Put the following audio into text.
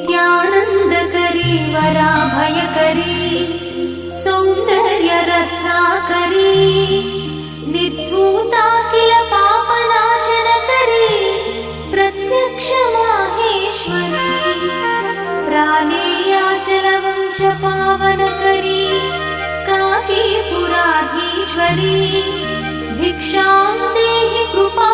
नित्यानन्दकरी वराभयकरी सौन्दर्यरत्नाकरी निर्धूताखिल पापनाशनकरी प्रत्यक्ष माहेश्वरी प्राणेयाचलवंशपावनकरी काशीपुराधीश्वरी भिक्षां देहि कृपा